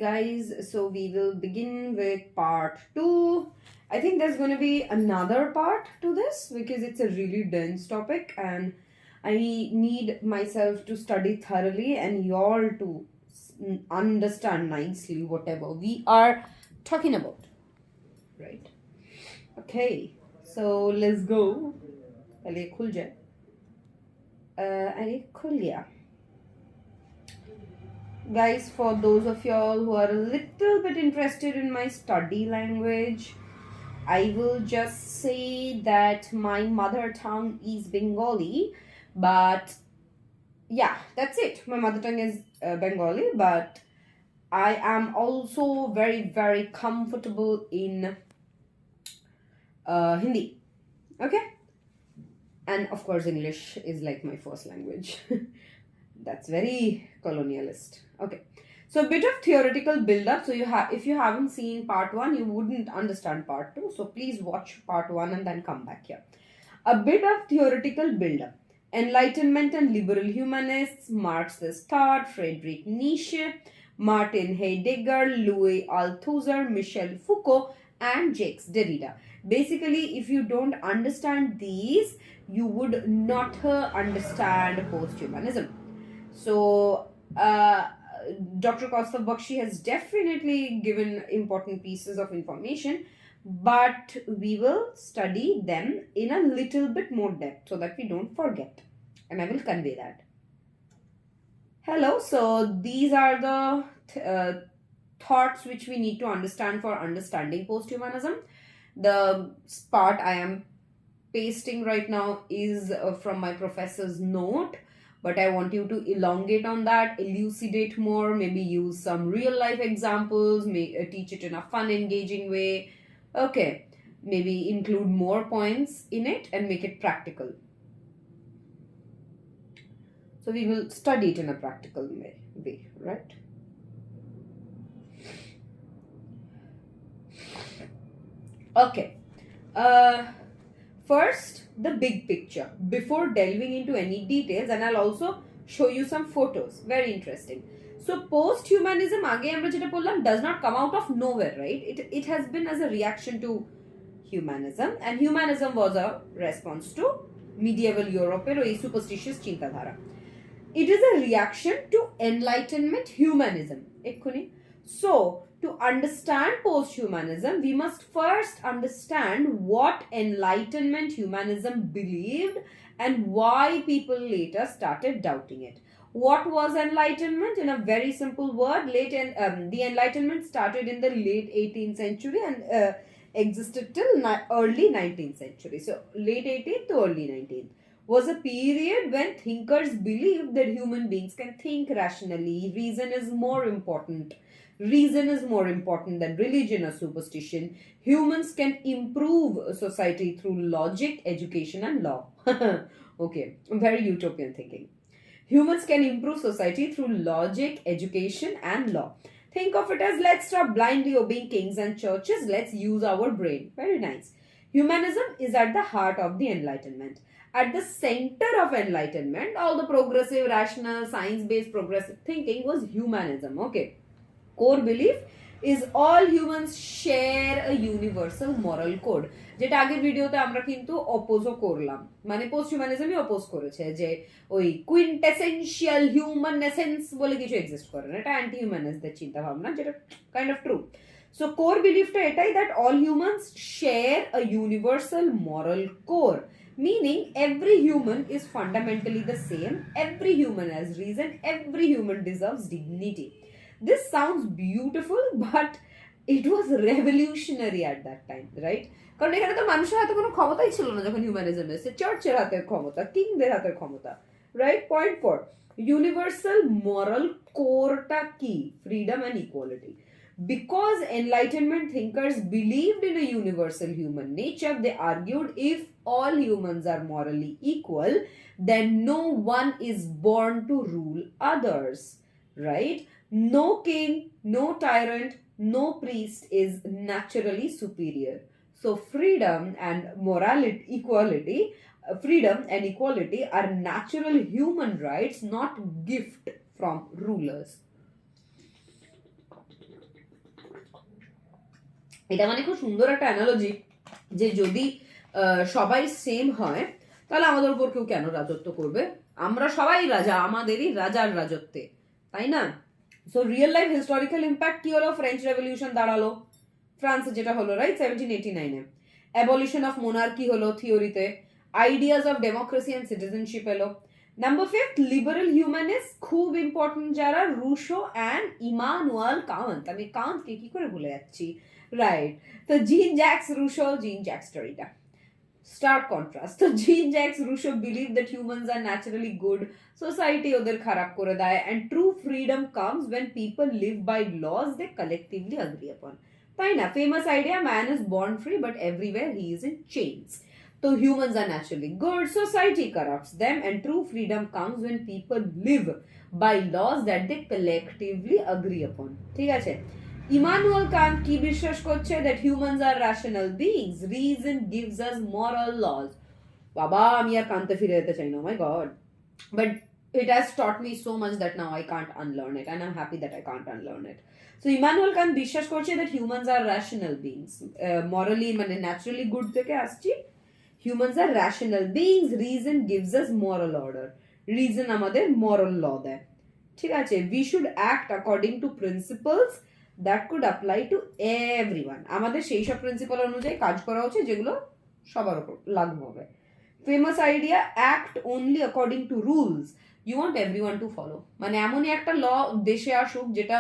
guys, so we will begin with part 2. I think there's going to be another part to this because it's a really dense topic and I need myself to study thoroughly and y'all to understand nicely whatever we are talking about. Right? Okay, so let's go. पहले खुल जाए. अरे खुल गया. Guys, for those of y'all who are a little bit interested in my study language, I will just say that my mother tongue is Bengali, but yeah, that's it. My mother tongue is Bengali, but I am also very, very comfortable in Hindi. Okay? And of course, English is like my first language. That's very colonialist. Okay. So a bit of theoretical build-up. So if you haven't seen part 1, you wouldn't understand part 2. So please watch part 1 and then come back here. A bit of theoretical build-up. Enlightenment and liberal humanists, Marxist thought, Friedrich Nietzsche, Martin Heidegger, Louis Althusser, Michel Foucault, and Jacques Derrida. Basically, if you don't understand these, you would not understand posthumanism. So, Dr. Kaustav Bakshi has definitely given important pieces of information, but we will study them in a little bit more depth so that we don't forget. And I will convey that. Hello, so these are the thoughts which we need to understand for understanding posthumanism. The part I am pasting right now is from my professor's note, but I want you to elongate on that, elucidate more, maybe use some real life examples, teach it in a fun, engaging way. Okay, maybe include more points in it and make it practical. So we will study it in a practical way, right? Okay. First, the big picture before delving into any details, and I'll also show you some photos. Very interesting. So, posthumanism, does not come out of nowhere, right? It has been as a reaction to humanism, and humanism was a response to medieval Europe or a superstitious chintadhara. It is a reaction to Enlightenment humanism. So, to understand posthumanism, we must first understand what Enlightenment humanism believed and why people later started doubting it. What was Enlightenment? In a very simple word, the Enlightenment started in the late 18th century and existed till early 19th century. So, late 18th to early 19th was a period when thinkers believed that human beings can think rationally. Reason is more important than religion or superstition. Humans can improve society through logic, education, and law. Okay, very utopian thinking. Humans can improve society through logic, education, and law. Think of it as let's stop blindly obeying kings and churches, let's use our brain. Very nice. Humanism is at the heart of the Enlightenment. At the center of Enlightenment, all the progressive, rational, science-based progressive thinking was humanism. Okay. Core belief is all humans share a universal moral code. যেটা আগের ভিডিওতে আমরা কিন্তু অপোজও করলাম, মানে পোস্টহিউম্যানিজমই oppose করেছে যে ওই কুইন্টেসেনশিয়াল হিউম্যান এসেন্স বলে কিছু এক্সিস্ট করে না, এটা অ্যান্টি হিউম্যানিস্টদের চিন্তা ভাবনা, যেটা kind of true. So core বিলিফটা এটাই, that all humans share a universal moral core, meaning every human is fundamentally the same, every human has reason, every human deserves dignity. This sounds beautiful, but it was revolutionary at that time, right? কারণ এখানে তো মানুষের হাতে কোনো ক্ষমতাই ছিল না যখন হিউম্যানিজম এসে, চার্চের হাতের ক্ষমতা, কিংদের হাতের ক্ষমতা, রাইট? পয়েন্ট 4, ইউনিভার্সাল মরাল কোরটা কি? Freedom and equality. Because Enlightenment thinkers believed in a universal human nature, they argued if all humans are morally equal, then no one is born to rule others, right? No king, no tyrant, no priest is naturally superior. So freedom and equality are natural human rights, not gift from rulers. এটা মানে খুব সুন্দর একটা analogy, যে যদি সবাই same হয় তাহলে আমাদের উপর কেউ কেন রাজত্ব করবে, আমরা সবাই রাজা, আমাদেরই রাজার রাজত্বে, তাই না? So real life historical impact কি হলো? ফ্রেঞ্চ রেভলিউশন দাঁড়ালো ফ্রান্সে, যেটা হলো রাইট 1789-এ। অ্যাবলিশন অফ মোনার্কি হলো থিওরিতে, ideas of democracy and citizenship এলো। নাম্বার 5 লিবারেল হিউম্যানিস্ট, খুব ইম্পর্টেন্ট যারা, রুশো অ্যান্ড ইমানুয়েল কান্ট। আমি কান্টকে কি করে ভুলে যাচ্ছি, রাইট? তো Jean Jacques Rousseau, Jean Jacques স্টোরিটা stark contrast. তো Jean Jacques Rousseau believe that humans are naturally good, society ওদের খারাপ করে দেয়, and true freedom comes when people live by laws they collectively agree upon. তাই না? famous idea, man is born free but everywhere he is in chains. So humans are naturally good, society corrupts them, and true freedom comes when people live by laws that they collectively agree upon. ঠিক আছে? Immanuel Kant কি বিশ্বাস করছে? That humans are rational beings, reason gives us moral laws. বাবা, আমি আর কান্তে ফিরে যেতে চাই না, my God, but it has taught me so much that now I can't unlearn it, and I'm happy that I can't unlearn it. So Immanuel Kant বিশ্বাস করছে that humans are rational beings, morally মানে naturally good থেকে আসছি, humans are rational beings, reason gives us moral order, reason আমাদের moral law দেয়, ঠিক আছে? we should act according to principles that could apply to everyone, আমাদের সেই সব প্রিন্সিপাল অনুযায়ী কাজ করা উচিত যেগুলো সবার উপর লাগু হবে। Famous idea, act only according to rules you want everyone to follow, মানে এমনই একটা ল দেশে আসুক যেটা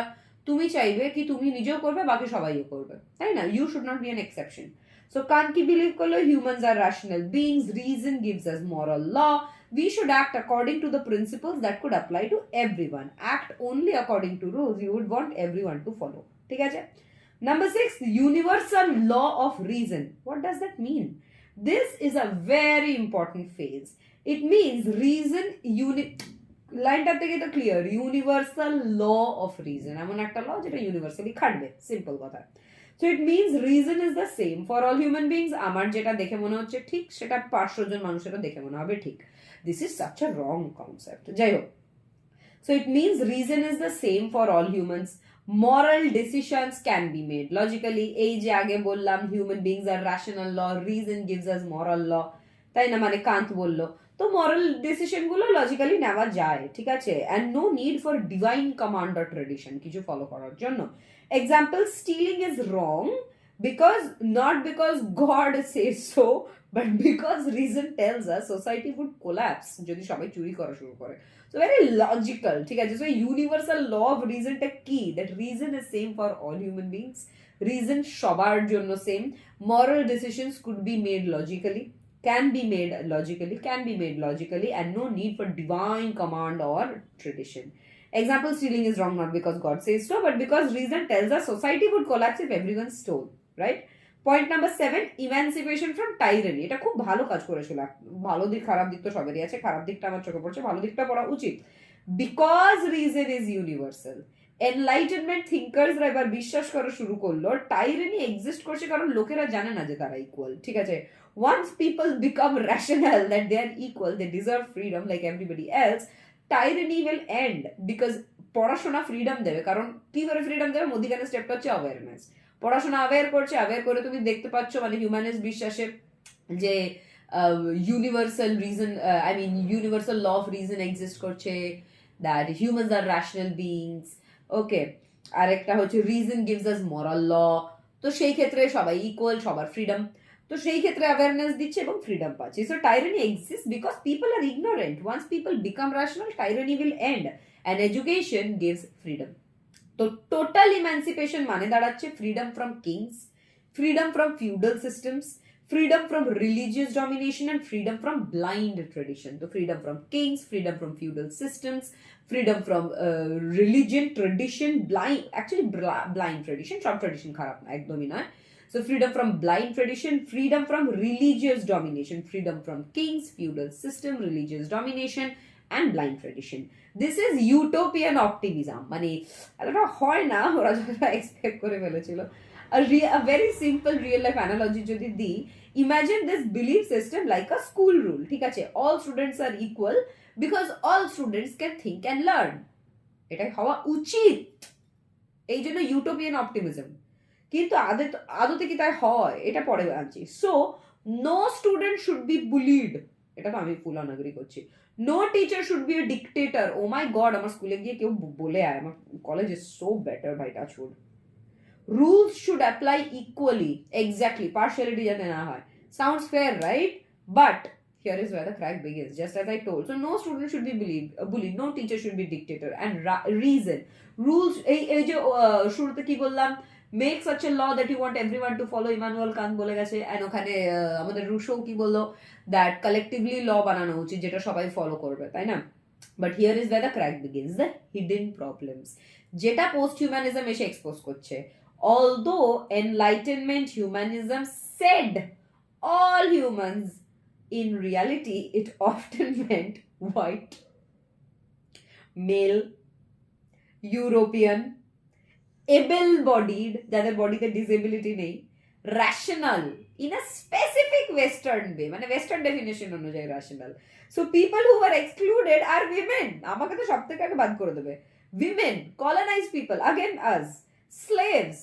তুমি চাইবে কি তুমি নিজেও করবে, বাকি সবাইও করবে, তাই না? You should not be an exception. So Kant কি বিলিভ করলো? Humans are rational beings, reason gives us moral law, we should act according to the principles that could apply to everyone, act only according to rules you would want everyone to follow, ঠিক আছে? Number 6, universal law of reason. What does that mean? This is a very important phase. It means reason লাইনটা থেকে তো clear, universal law of reason, এমন একটা law যেটা universally খাটবে, simple কথা। So it means reason is the same for all human beings, আমার যেটা দেখে মনে হচ্ছে ঠিক সেটা 500 জন মানুষেরও দেখে মনে হবে ঠিক। This is such a wrong concept, যাই হোক। So it means reason is the same for all humans, moral decisions can be made logically, এই যে আগে বললাম human beings are rational law, reason gives us moral law, তাই না? মানে কান্ত বললো তো moral decision গুলো লজিক্যালি নেওয়া যায়, ঠিক আছে? and no need for divine command or tradition কিছু ফলো করার জন্য। example, stealing is wrong because not because God says so but because reason tells us society would collapse যদি সবাই চুরি করা শুরু করে। So very logical, ঠিক আছে? So universal law of reason টা কি? That reason is same for all human beings, reason সবার জন্য same, moral decisions could be made logically, can be made logically and no need for divine command or tradition. Example, stealing is wrong not because God says so but because reason tells us society would collapse if everyone stole, right? Point number 7, emancipation from tyranny. এটা খুব ভালো কাজ করেছিল, ভালো দিক খারাপ দিক তো সবেরই আছে, খারাপ দিকটা আমার চোখে পড়ছে, ভালো দিকটা পড়া উচিত। Because reason is universal, enlightenment থিঙ্কার্সরা এবার বিশ্বাস করা শুরু করলো টাইরেনি এক্সিস্ট করছে কারণ লোকেরা জানে না যে তারা ইকুয়াল, ঠিক আছে? Once people become rational that they are equal, they deserve freedom like everybody else, tyranny will end. Because পড়াশোনা ফ্রিডম দেবে, কারণ কি করে ফ্রিডম দেবে? মধ্যিখানে স্টেপটা হচ্ছে অ্যাওয়ারনেস, পড়াশোনা অ্যাওয়্যার করছে, অ্যাওয়্যার করে তুমি দেখতে পাচ্ছ মানে হিউম্যানিস্ট বিশ্বাসে যে universal reason, I mean universal law of reason exist করছে, that humans are rational beings, okay. আরেকটা হচ্ছে রিজন গিভস আস মরাল ল, তো সেই ক্ষেত্রে সবাই ইকুয়াল, সবার ফ্রিডম, তো সেই ক্ষেত্রে অ্যাওয়ারনেস দিচ্ছে এবং ফ্রিডম পাচ্ছে। So tyranny exist because people are ignorant, once people become rational tyranny will end and education gives freedom. তো টোটাল ইমানসিপেশন মানে দাঁড়াচ্ছে freedom from kings, freedom from feudal systems, freedom from religious domination and freedom from blind tradition. So freedom from kings, freedom from feudal systems, freedom from religion, tradition, blind tradition, সব tradition খারাপ না, একদমই নয়। So freedom from blind tradition, freedom from religious domination, freedom from kings, feudal system, religious domination and blind tradition. This is utopian optimism, মানে এতটা হয় না, ওরা যতটা এক্সপেক্ট করে ফেলেছিল। A very simple real life analogy যদি দিই, imagine this belief system like a school rule, ঠিক আছে? all students are equal because all students can think and learn, এটাই হওয়া উচিত, এই জন্য ইউটোপিয়ান অপটিমিজম। কিন্তু আদতে কি তাই হয়, এটা পরে আনছি। So no student should be bullied, এটা তো আমি ফুল অন এগ্রি করছি। No teacher should be a dictator. Oh my God, আমার স্কুলে গিয়ে কেউ বলে আয়, আমার college is so better by touch wood. Rules should apply equally, exactly, partiality যাতে না হয়। Sounds fair, right? But here is where the crack begins, just as I told. So no student should be bullied, no teacher should be dictator, and reason, rules, এই যে শুরুতে কি বললাম, make such a law that you want everyone to follow, Immanuel Kant বলে গেছে। And ওখানে আমাদের Russo কি বললো, দ্যাট কালেকটিভলি ল বানানো উচিত যেটা সবাই ফলো করবে, তাই না? But here is where the crack begins, the hidden problems, যেটা পোস্ট হিউম্যানিজম এসে এক্সপোজ করছে। Although enlightenment humanism said all humans, in reality it often meant white, male, European, able-bodied, যাদের বডিতে ডিসেবিলিটি নেই, rational in a specific western way, মানে western definition অনুযায়ী rational. So people who were excluded are women, আমাকে তো সব থেকে আগে বাদ করে দেবে। women, colonized people, again us, slaves,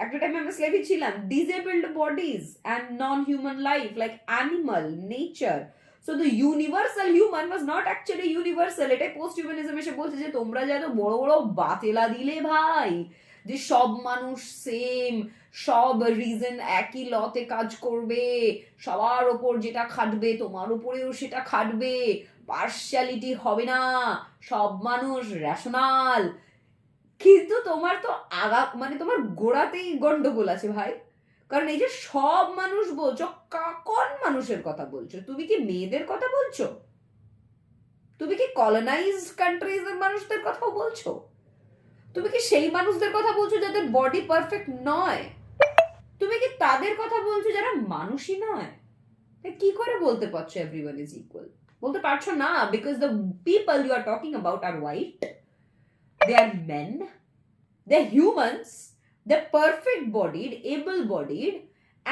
একটা টাইমে আমরা স্লেভই ছিলাম, disabled bodies and non-human life like animal, nature. So the universal human was not actually universal. এটাই পোস্ট হিউম্যানিজম এসে বলছে যে তোমরা যত বড় বড় বাতেলা দিলে ভাই, যে সব মানুষ সেম, সব রিজন একই লতে কাজ করবে, সবার ওপর যেটা খাটবে তোমার উপরেও সেটা খাটবে, পার্শিয়ালিটি হবে না, সব মানুষ রেশনাল। কিন্তু তোমার তো মানে তোমার গোড়াতেই গন্ডগোল আছে ভাই। কারণ এই যে সব মানুষ বলছো, কোন মানুষের কথা বলছো? তুমি কি মেয়েদের কথা বলছো? তুমি কি কলোনাইজড কান্ট্রিজ এর মানুষদের কথা বলছো? তুমি কি সেই মানুষদের কথা বলছো যাদের বডি পারফেক্ট নয়? তুমি কি তাদের কথা বলছো যারা মানুষই নয়? কি করে বলতে পারছো এভরিওয়ান ইজ ইকুয়াল? বলতে পারছো না, because the people you are talking about are white, they are men, they're humans, they're perfect bodied, able bodied,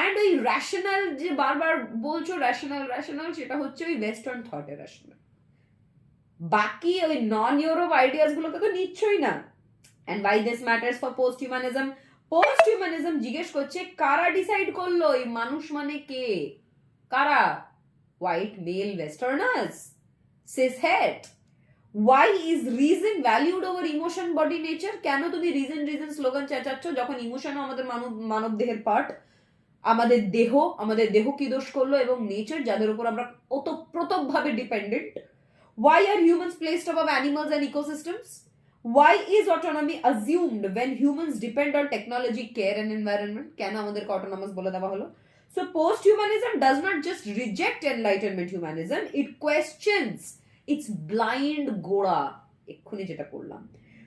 and ওই rational যে বারবার বলছো rational সেটা হচ্ছে ওই western thought এর rational। বাকি ওই নন ইউরোপ আইডিয়াস গুলোকে তো নিচ্ছই না। and why this matters for post humanism? post humanism জিজ্ঞেস করছে কারা ডিসাইড করলো এই মানুষ মানে কে? কারা? white male westerners, cishet. Why is reason valued over emotion, body, nature? কেন তুমি রিজন স্লোগান চেঁচাচ্ছ যখন ইমোশনও আমাদের মানব দেহের পার্ট? আমাদের দেহ কি দোষ করলো, এবং নেচার যাদের উপর আমরা ওতপ্রোতভাবে dependent. Why are humans placed above animals and ecosystems? Why is autonomy assumed when humans depend on technology, care and environment? কেন আমাদেরকে অটোনমাস বলে দেওয়া হলো? So post-humanism does not just reject enlightenment humanism, it questions its blind goda, এক্ষুনি যেটা করলাম।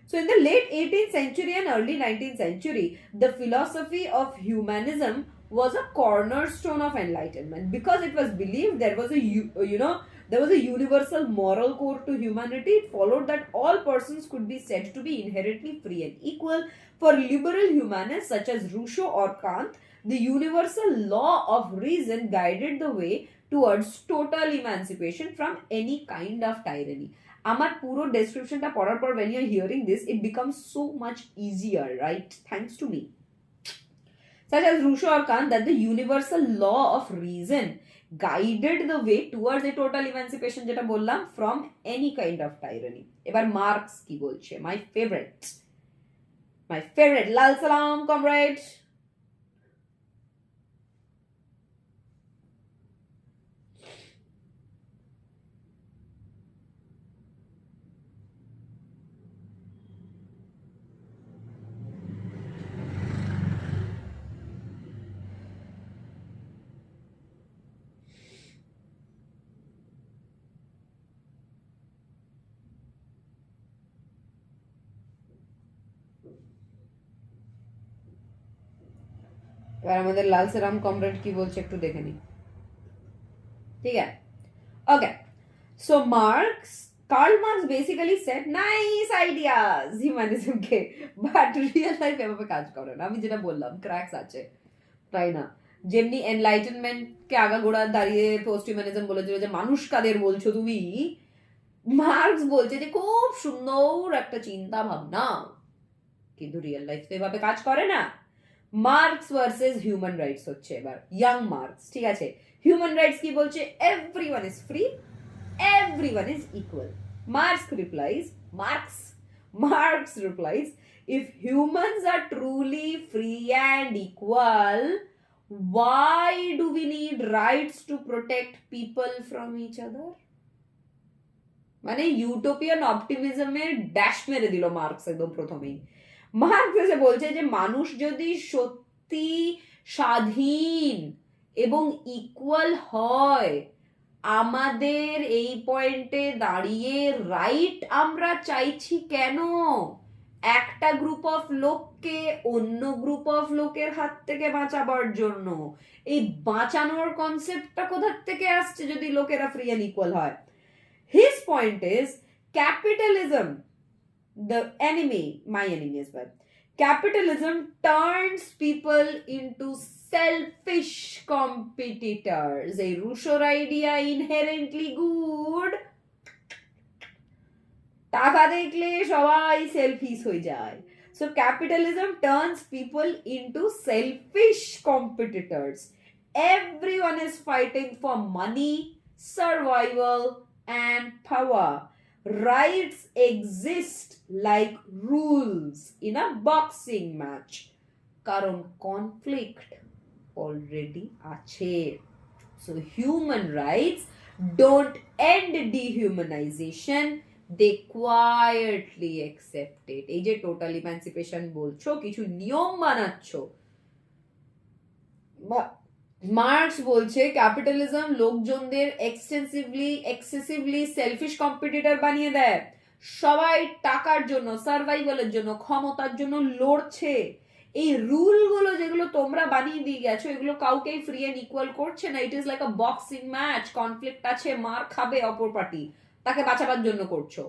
So in the late 18th century and early 19th century, the philosophy of humanism was a cornerstone of enlightenment because it was believed there was a universal moral core to humanity. It followed that all persons could be said to be inherently free and equal. For liberal humanists such as Rousseau or Kant, the universal law of reason guided the way towards total emancipation from any kind of tyranny. আমার পুরো ডেসক্রিপশনটা পড়ার পর when you're hearing this, it becomes so much easier, right? Thanks to me. Such as Rousseau or Kant, that the universal law of reason guided the way towards a total emancipation, যেটা বললাম, from any kind of tyranny. এবার marks কি বলছে? my favorite লাল সালাম comrade. এবার আমাদের লাল সালাম comrade কি বলছে একটু দেখে নি, ঠিক আছে? ওকে, so Karl Marx basically said nice ideas humanism ke, but real life এভাবে কাজ করে না। আমি যেটা বললাম ক্র্যাকস আছে, তাই না? যেমনি এনলাইটেনমেন্ট কে আগাগোড়া দাঁড়িয়ে পোস্ট হিউম্যানিজম বলেছিল যে মানুষ কাদের বলছো তুমি, মার্কস বলছে যে খুব সুন্দর একটা চিন্তা ভাবনা, কিন্তু রিয়েল লাইফ তো এভাবে কাজ করে না। মার্কস ভার্সেস হিউম্যান রাইটস হচ্ছে এবার ইয়াং মার্কস, ঠিক আছে। হিউম্যান রাইটস কি বলছে? Everyone is free, everyone is equal. Marx replies, if humans are truly free and equal, why do we need rights to protect people from each other? মানে utopian অপটিমিজমের dash মেরে দিল marks একদম প্রথমেই। Marks এসে বলছে যে মানুষ যদি সত্যি স্বাধীন এবং ইকুয়াল হয়, আমাদের এই পয়েন্টে দাঁড়িয়ে রাইট আমরা চাইছি কেন? একটা গ্রুপ অফ লোককে অন্য গ্রুপ অফ লোকের হাত থেকে বাঁচাবার জন্য। এই বাঁচানোর কনসেপ্টটা কোথা থেকে আসছে যদি লোকেরা ফ্রি অ্যান্ড ইকুয়াল হয়? His point is capitalism, the enemy, my enemy as well. Capitalism turns people into selfish competitors. A Rousseau idea inherently good. টাকা দেখলে সবাই সেলফিশ হয়ে যায়। So capitalism turns people into selfish competitors. Everyone is fighting for money, survival, and power. Rights exist like rules in a boxing match. কারণ conflict already আছে. So human rights don't end dehumanization, they quietly accept it. এই যে total emancipation বলছো, কিছু নিয়ম বানাচ্ছো। Marks বলছে capitalism লোকজনদের excessively shellfish competitor বানিয়ে দেয়। সবাই টাকার জন্য, সার্ভাইভালের জন্য, ক্ষমতার জন্য লড়ছে। এই রুলগুলো যেগুলো তোমরা বানিয়ে দিয়ে গেছো, এগুলো কাউকেই ফ্রি এন্ড ইকুয়াল করছে না। It is like a boxing match, conflict আছে, মার খাবে অপর পার্টি, তাকে বাঁচাবার জন্য করছো,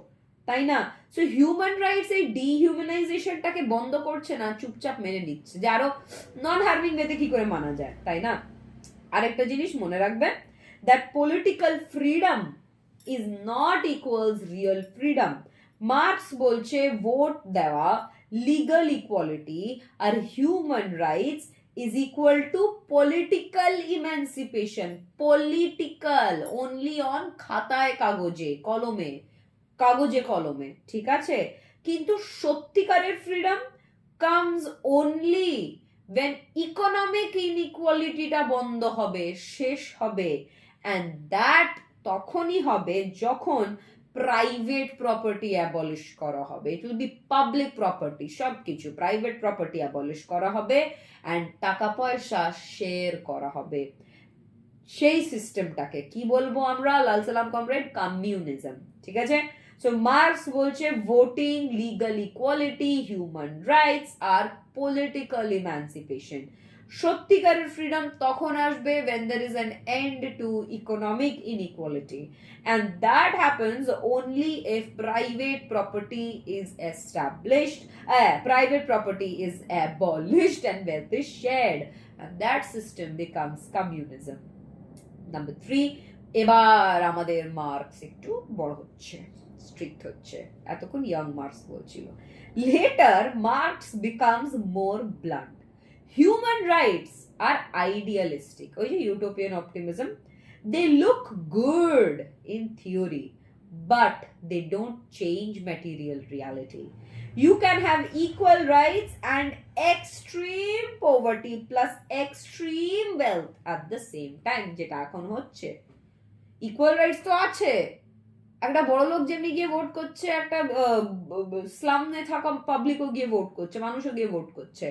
তাই না? সো হিউম্যান রাইটস এই ডিহিউম্যানাইজেশনটাকে বন্ধ করছে না, চুপচাপ মেনে নিচ্ছে যে আরো নন হার্মিং ওয়েতে কি করে মানা যায়, তাই না? আরেকটা জিনিস মনে রাখবে, that political freedom is not equals real freedom. Marx বলছে ভোট দেওয়া, লিগাল ইকুয়ালিটি আর human rights is equal to political emancipation. Political only on খাতায় কাগজে কলমে, ঠিক আছে? কিন্তু সত্যিকারের freedom comes only when economic inequality টা বন্ধ হবে, শেষ হবে, and that তখনই হবে যখন প্রাইভেট প্রপার্টি অ্যাবলিশ করা হবে। It will be public property, সবকিছু প্রাইভেট প্রপার্টি অ্যাবলিশ করা হবে অ্যান্ড টাকা পয়সা শেয়ার করা হবে। সেই সিস্টেমটাকে কি বলবো আমরা? লাল সালাম কমরেড, কমিউনিজম, ঠিক আছে? সো মার্কস বলছে voting, legal equality, human rights আর পলিটিক্যাল ইমানসিপেশন। সত্যিকারের ফ্রিডম তখন আসবে when there is an end to economic inequality, and that happens only if private property is established, private property is abolished and wealth is shared, and that system becomes communism. Number 3, এবার আমাদের marks একটু বড় হচ্ছে, strict হচ্ছে। এতক্ষণ young marks বলছিল। Later Marx becomes more blunt. Human rights are idealistic. ওই যে utopian optimism, they look good in theory, but they don't change material reality. You can have equal rights and extreme poverty plus extreme wealth at the same time, যেটা এখন হচ্ছে। Equal rights তো আছে, একটা বড় লোক যেমনি গিয়ে ভোট করছে, একটা স্লামে থাকা পাবলিকও গিয়ে ভোট করছে, মানুষও গিয়ে ভোট করছে।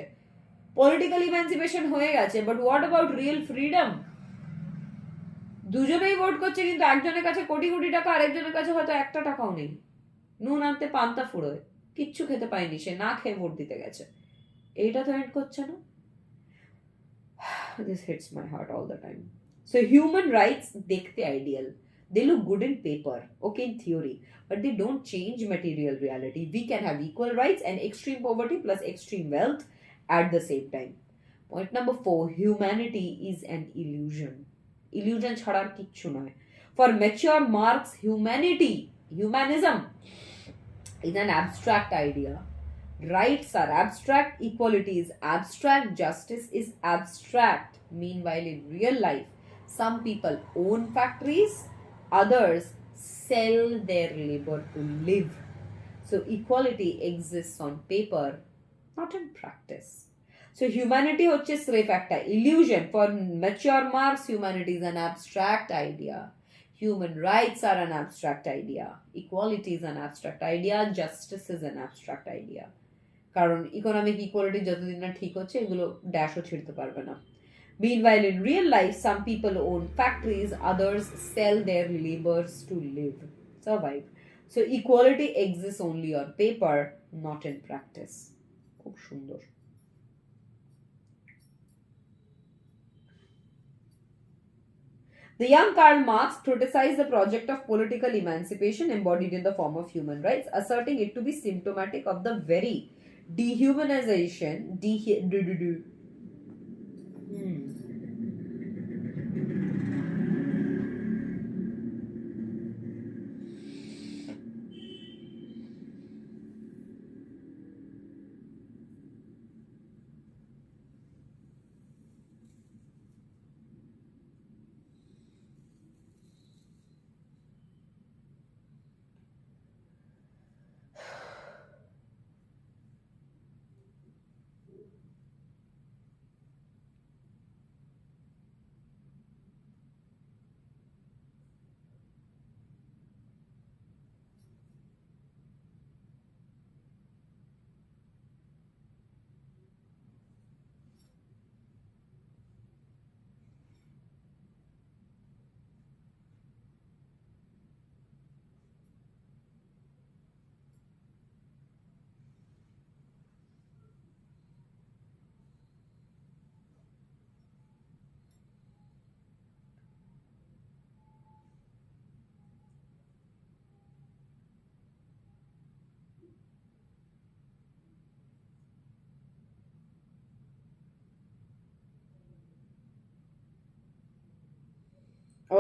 পলিটিক্যাল ইমানসিপেশন হয়ে গেছে, but what about real freedom? দুজনেই ভোট করছে, কিন্তু একজনের কাছে কোটি কোটি টাকা, আরেকজনের কাছে হয়তো একটা টাকাও নেই। নুন আনতে পান্তা ফুরোয়, কিচ্ছু খেতে পায়নি, সে না খেয়ে ভোট দিতে গেছে। এইটা তো এন্ড করছে না? This hits my heart all the time. So human rights দেখতে ideal, they look good in paper, okay, in theory, but they don't change material reality. We can have equal rights and extreme poverty plus extreme wealth at the same time. Point number 4, humanity is an illusion. Illusion ছাড়ার কিচ্ছু নয়। For mature Marx, humanism is an abstract idea. Rights are abstract, equality is abstract, justice is abstract. Meanwhile, in real life, some people own factories, others sell their labor to live. So, equality exists on paper, not in practice. So, humanity হচ্ছে স্রেফ একটা illusion. For mature Marx, humanity is an abstract idea. Human rights are an abstract idea. Equality is an abstract idea. Justice is an abstract idea. কারণ economic equality যতদিন না ঠিক হচ্ছে এগুলো ড্যাশও ছিঁড়তে পারবে না. Meanwhile, in real life, some people own factories, others sell their labors to live, survive. So equality exists only on paper, not in practice. খুব সুন্দর. The young Karl Marx criticized the project of political emancipation embodied in the form of human rights, asserting it to be symptomatic of the very dehumanization.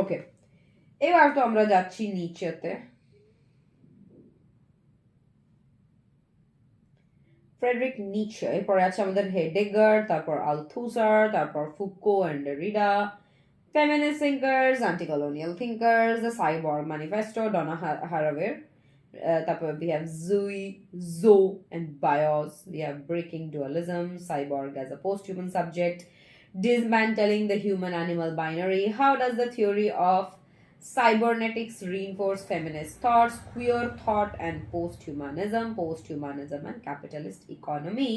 ওকে, এবার তো আমরা যাচ্ছি নিচেতে. Friedrich নিচে, এরপরে আছে আমাদের হেডেগার, তারপর আলথুসার, তারপর Foucault and Derrida, feminist thinkers, anti-colonial thinkers, the Cyborg Manifesto, Donna Haraway. তারপর we have Zoe and Bios. We have Breaking Dualism, Cyborg as a post-human subject, Dismantling the Human-Animal Binary, How does the theory of cybernetics reinforce feminist thoughts, Queer Thought and Posthumanism and Capitalist Economy.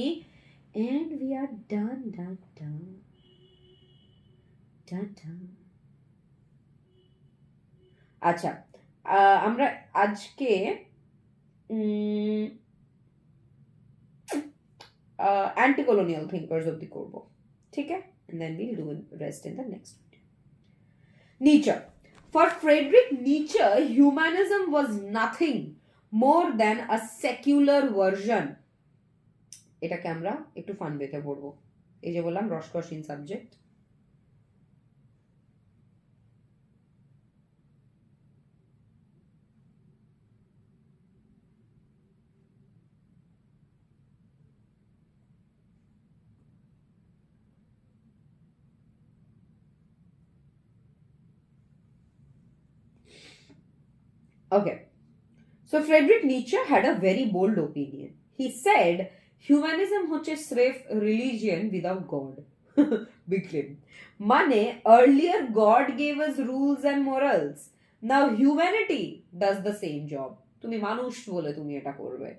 And we are done. আচ্ছা, আমরা আজকে anti-colonial thinkers অবধি করব, ঠিক আছে? And then we'll do the rest in the next video. Nietzsche. For Friedrich Nietzsche, humanism was nothing more than a secular version. এটাকে আমরা একটু ফান বেতে পড়বো. এই যে বললাম রসকসীন subject. Okay. So Friedrich Nietzsche had a very bold opinion. He said, humanism হচ্ছে স্রেফ religion without God. Big claim. মানে, earlier God gave us rules and morals. Now humanity does the same job. তুমি মানুষ বলে তুমি এটা করবে.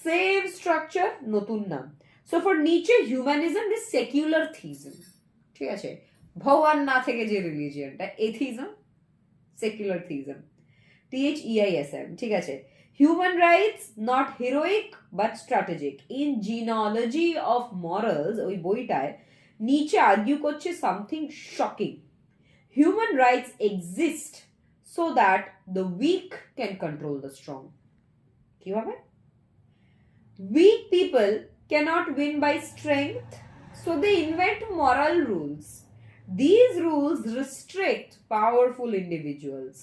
Same structure, নতুন নাম. So for Nietzsche, humanism is secular theism. ঠিক আছে? ভগবান না থেকে যে রিলিজিয়নটা, এথিজম, secular theism. THEISM, ঠিক আছে? Human rights, not heroic but strategic. In Genealogy of Morals, ওই বইটায় নিচে আর্গিউ করছে something shocking. Human rights exist so that the weak can control the strong. কিভাবে? Weak people cannot win by strength, so they invent moral rules. These rules restrict powerful individuals.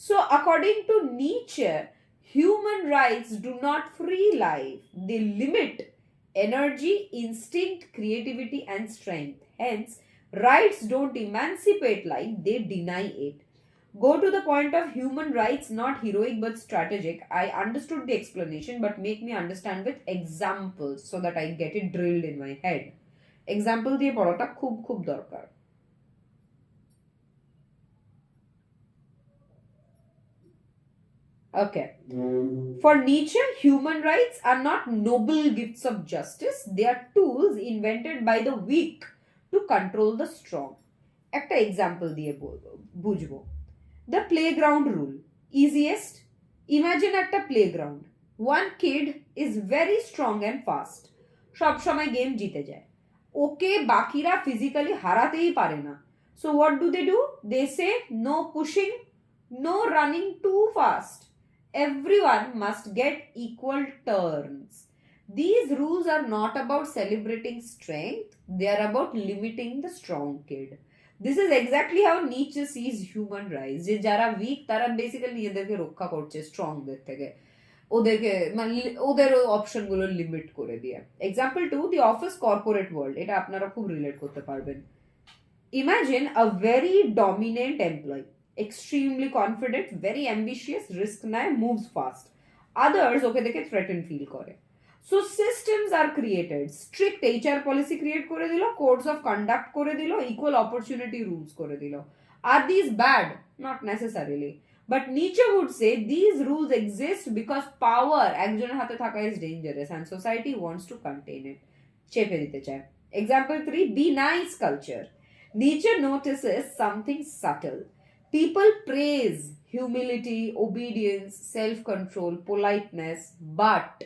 So according to Nietzsche, human rights do not free life, they limit energy, instinct, creativity, and strength. Hence, rights don't emancipate life, they deny it. Go to the point of human rights, not heroic but strategic. I understood the explanation, but make me understand with examples so that I get it drilled in my head. Example দিয়ে পড়াটা খুব খুব দরকার. Okay. For Nietzsche, human rights are not noble gifts of justice. They are tools invented by the weak to control the strong. একটা example দিয়ে বুঝবো. The playground rule. Easiest. Imagine একটা playground. One kid is very strong and fast. সব সময় game জিতে যায়. ওকে বাকিরা physically হারাতেই পারে না. So what do? They say no pushing, no running too fast. Everyone must get equal turns. These rules are not about celebrating strength, they are about limiting the strong kid. This is exactly how Nietzsche sees human rights. যে যারা weak তারা basically নিজেদেরকে রক্ষা করছে স্ট্রংদের থেকে, ওদেরকে মানে ওদের অপশনগুলো লিমিট করে দিয়ে. Example 2, the office corporate world. এটা আপনারা খুব রিলেট করতে পারবেন. Imagine a very dominant employee, extremely confident, very ambitious, risk নেয়, moves fast. Others ওকে দেখে threaten feel করে. So systems are created. Strict HR policy create করে দিল, codes of conduct করে দিল, equal opportunity rules করে দিল. Are these bad? Not necessarily. But Nietzsche would say these rules exist because power একজনের হাতে থাকা is dangerous and society wants to contain it. চেপে দিতে চায়. Example 3, be nice culture. Nietzsche notices something subtle. People praise humility, obedience, self-control, politeness, but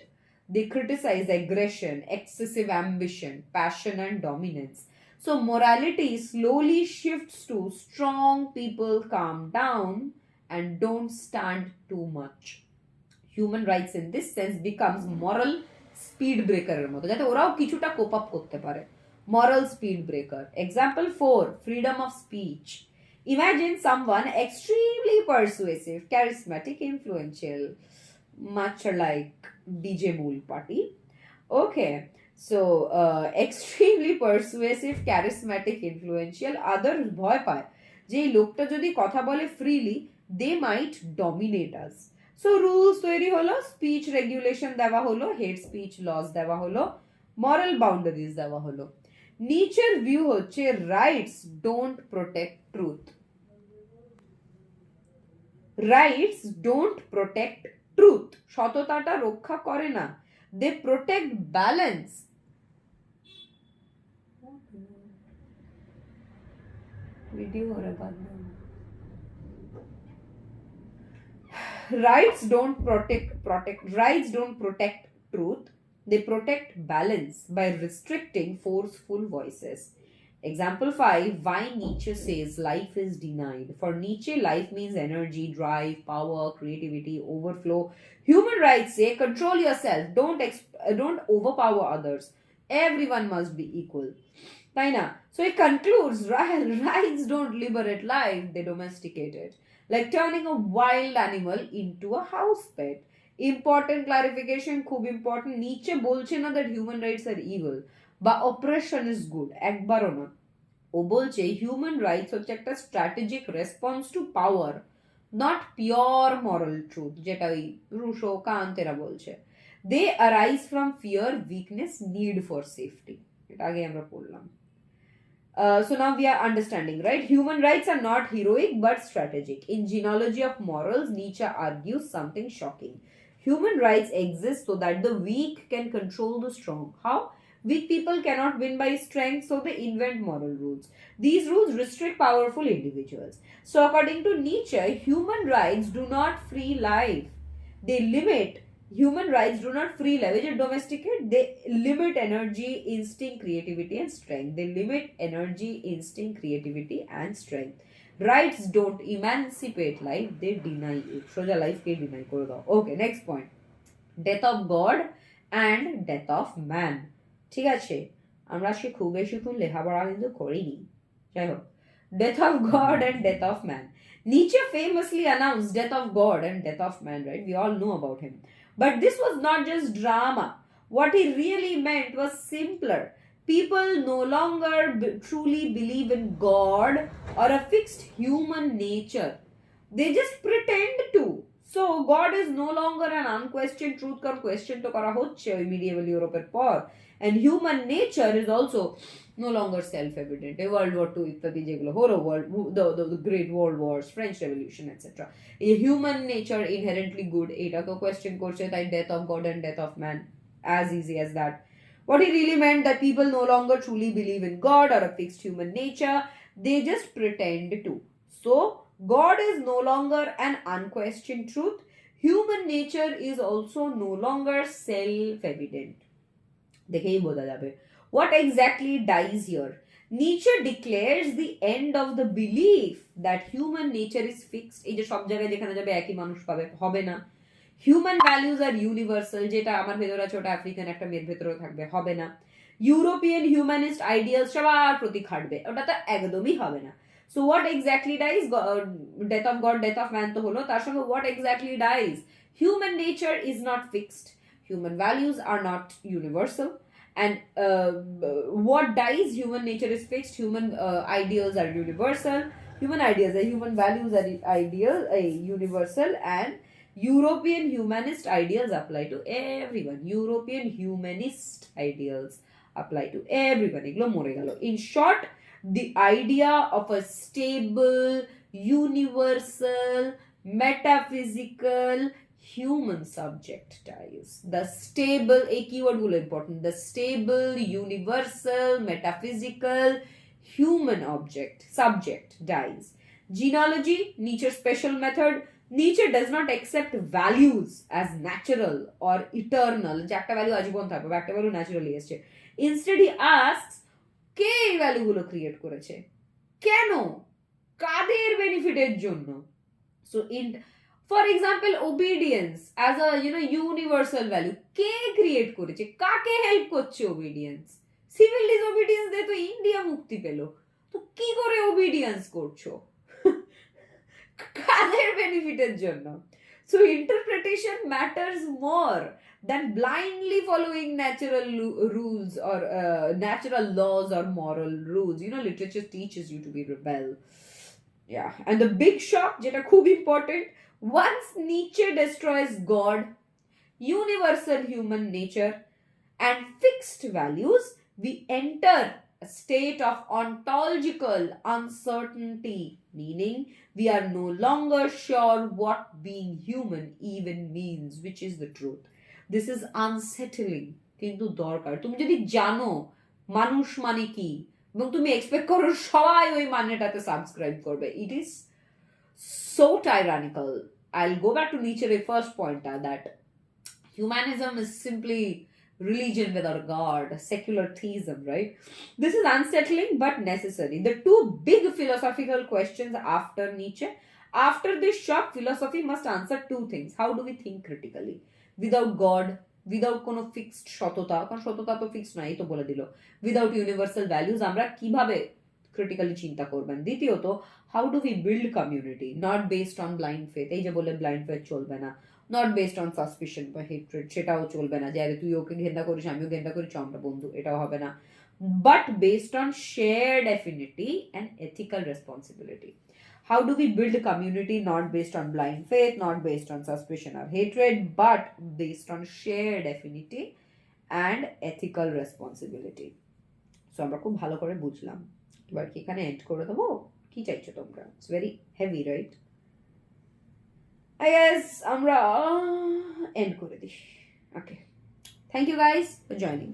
they criticize aggression, excessive ambition, passion, and dominance. So morality slowly shifts to strong people calm down and don't stand too much. Human rights in this sense becomes moral speed breaker এর মতো, যাতে ওরাও কিছুটা cope up করতে পারে. Moral speed breaker. Example 4, freedom of speech. Imagine someone extremely persuasive, charismatic, influential, much like DJ Mool Party. Okay, so extremely persuasive, charismatic, influential. Others ভয় পায় যে এই লোকটা যদি কথা বলে freely, they might dominate us. So rules তৈরি হলো, speech regulation দেওয়া হলো, hate speech laws দেওয়া হলো, moral boundaries দেওয়া হলো. Nietzsche's view হচ্ছে rights don't protect truth. Rights don't protect truth. সততাটা রক্ষা করে না. They protect balance. Video ho raha Rights don't rights don't protect truth. They protect balance by restricting forceful voices. Example 5, why Nietzsche says life is denied. For Nietzsche, life means energy, drive, power, creativity, overflow. Human rights say control yourself, don't overpower others. Everyone must be equal. তাই না? So it concludes, rights don't liberate life, they domesticate it. Like turning a wild animal into a house pet. Important clarification, খুব important. Nietzsche বলছে না that human rights are evil বা oppression is good, একবারও না. ও বলছে human rights হচ্ছে একটা strategic response to power, not pure moral truth, যেটা ওই রুশো কান্তেরা বলছে. They arise from fear, weakness, need for safety. এটা আগে আমরা পড়লাম. So now we are understanding, right? Human rights are not heroic but strategic. In Genealogy of Morals, Nietzsche argues something shocking. Human rights exist so that the weak can control the strong. How? Weak people cannot win by strength, so they invent moral rules. These rules restrict powerful individuals. So according to Nietzsche, human rights do not free life. They limit. Human rights do not free life. Which is domesticate. They limit energy, instinct, creativity, and strength. They limit energy, instinct, creativity, and strength. Rights don't emancipate life, they deny it. সোজা লাইফকে deny করে দাও. Okay, next point. Death of God and death of man. ঠিক আছে, আমরা আজকে খুব বেশিক্ষণ লেখাপড়া কিন্তু করিনি. যাই হোক, death of God and death of man. Nietzsche famously announced death of God and death of man, right? We all know about him. But this was not just drama. What he really meant was simpler. People no longer truly believe in God or a fixed human nature. They just pretend to. So God is no longer an unquestioned truth কারণ question তো করা হচ্ছে ওই medieval ইউরোপের পর, and human nature is also no longer self-evident. A World War II ইত্যাদি যেগুলো হলো, the Great World Wars, French Revolution, etc. A human nature inherently good এটাকেও question করছে, তাই death of God and death of man, as easy as that. What he really meant that people no longer truly believe in God or a fixed human nature, they just pretend to. So God is no longer an unquestioned truth. Human nature is also no longer self-evident. দেখেই বোঝা যাবে. What exactly dies here? Nietzsche declares the end of the belief that human nature is fixed. এই যে সব জায়গায় যেখানে যাবে একই মানুষ পাবে, হবে না. Human values are universal, যেটা আমার ভেতরে আছে ওটা আফ্রিকান একটা মেয়ের ভেতরেও থাকবে, হবে না. ইউরোপিয়ান হিউম্যানিস্ট আইডিয়াল সবার প্রতি খাটবে, ওটা তো একদমই হবে না. So what exactly dies? Death of God, death of man তো হলো, তার সঙ্গে what exactly dies? Human nature is not fixed. Human values are not universal. And what dies? Human nature is fixed. Human ideals are universal. Human ideas are human values are universal, and European humanist ideals apply to everyone. European humanist ideals apply to everyone. এগুলো মরে গেল. In short, the idea of a stable, universal, metaphysical, human subject dies. The stable, a keyword gulo important. The stable, universal, metaphysical, human subject dies. Genealogy, Nietzsche's special method. Nietzsche does not accept values as natural or eternal. যে একটা value আজীবন থাকবে, একটা value naturally এসছে. Instead he asks, কে এই ভ্যালুগুলো create করেছে, কেন, কাদের বেনিফিটের জন্য? So in for example obedience as a universal value, K create করেছে, কাকে হেল্প করছে ওবিডিয়েন্স? সিভিল ডিসওবিডিয়েন্স দিয়ে তো ইন্ডিয়া মুক্তি পেল, তো কি করে ওবিডিয়েন্স করছো? কাদের বেনিফিটের জন্য? So interpretation matters more than blindly following natural rules or natural laws or moral rules. Literature teaches you to be rebel. Yeah. And the big shock, jeta khub important, once Nietzsche destroys God, universal human nature, and fixed values, we enter a state of ontological uncertainty, meaning we are no longer sure what being human even means, which is the truth. This is unsettling, কিন্তু দরকার. তুমি যদি জানো মানুষ মানে কি এবং তুমি এক্সপেক্ট করো সবাই ওই মানেটাতে সাবস্ক্রাইব করবে, it is so tyrannical. I'll go back to Nietzsche's first point that humanism is simply religion without a god, secular theism, right? This is unsettling but necessary. The two big philosophical questions after Nietzsche, after this shock, philosophy must answer two things. How do we think critically without God, without কোনো fixed সততা, কারণ সততা তো fixed নয়, এই তো বলে দিল, উইদাউট ইউনিভার্সাল ভ্যালুজ আমরা কিভাবে ক্রিটিক্যালি চিন্তা করবেন? দ্বিতীয়ত, how do we build community not based on blind faith, এই যে বলে ব্লাইন্ড ফেথ চলবে না, নট বেসড অন সাসপিশন বা হেট্রেড, সেটাও চলবে না, যে আরে তুই ওকে ঘেন্না করিস আমিও ঘেন্না করি আমরা বন্ধু, এটাও হবে না, but based on shared affinity and ethical responsibility. How do we build a community not based on blind faith, not based on suspicion or hatred, but based on shared affinity and ethical responsibility? So আমরা খুব ভালো করে বুঝলাম. এবার কি এখানে and করে দেবো? কি চাইছো তোমরা? It's very heavy, right? I guess আমরা এন্ড করে দিই. Okay. Thank you guys for joining.